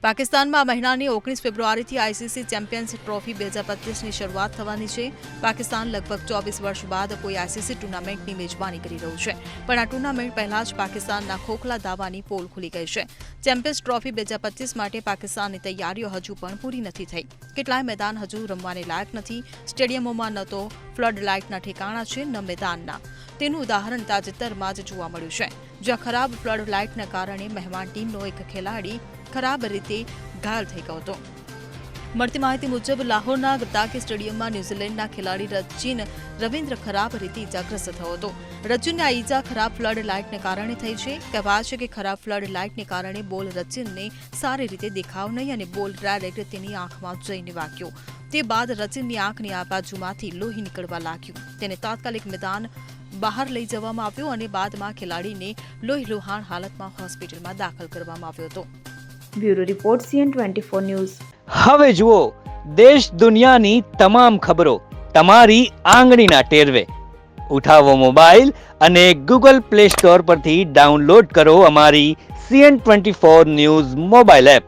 પાકિસ્તાનમાં આ મહિનાની 19 ફેબ્રુઆરીથી આઈસીસી ચેમ્પિયન્સ ટ્રોફી 2025ની શરૂઆત થવાની છે। પાકિસ્તાન લગભગ 24 વર્ષ બાદ કોઈ આઈસીસી ટુર્નામેન્ટની મેજબાની કરી રહ્યું છે, પણ આ ટુર્નામેન્ટ પહેલા જ પાકિસ્તાનના ખોખલા દાવાની પોલ ખુલી ગઈ છે। ચેમ્પિયન્સ ટ્રોફી 2025 માટે પાકિસ્તાનની તૈયારીઓ હજુ પણ પૂરી નથી થઈ। કેટલાય મેદાન હજુ રમવાને લાયક નથી। સ્ટેડિયમોમાં ન તો ફ્લડ લાઇટના ઠેકાણા છે, ન મેદાનના। તેનું ઉદાહરણ તાજેતરમાં જ જોવા મળ્યું છે, જ્યાં ખરાબ ફ્લડ લાઇટના કારણે મહેમાન ટીમનો એક ખેલાડી ખરાબ રીતે ઘાયલ થઈ ગયો હતો। મળતી માહિતી મુજબ લાહોરના ગદ્દાકી સ્ટેડિયમમાં ન્યૂઝીલેન્ડના ખેલાડી રચિન રવિન્દ્ર ખરાબ રીતે ઇજાગ્રસ્ત થયો હતો। રચિનને આ ઇજા ખરાબ ફ્લડ લાઇટને કારણે થઈ છે। કહેવાય છે કે ખરાબ ફ્લડ લાઇટને કારણે બોલ રચિનને સારી રીતે દેખાવ નહીં અને બોલ ડાયરેક્ટ તેની આંખમાં જઈને વાગ્યો। તે બાદ રચિનની આંખની આ બાજુમાંથી લોહી નીકળવા લાગ્યું। તેને તાત્કાલિક મેદાન બહાર લઈ જવામાં આવ્યો અને બાદમાં ખેલાડીને લોહીલુહાણ હાલતમાં હોસ્પિટલમાં દાખલ કરવામાં આવ્યો હતો। Bureau report CN24 news. હવે જુઓ દેશ દુનિયાની તમામ ખબરો તમારી આંગળીના ટેરવે। ઉઠાવો મોબાઈલ અને Google Play Store પરથી ડાઉનલોડ કરો અમારી CN24 ન્યૂઝ મોબાઈલ એપ।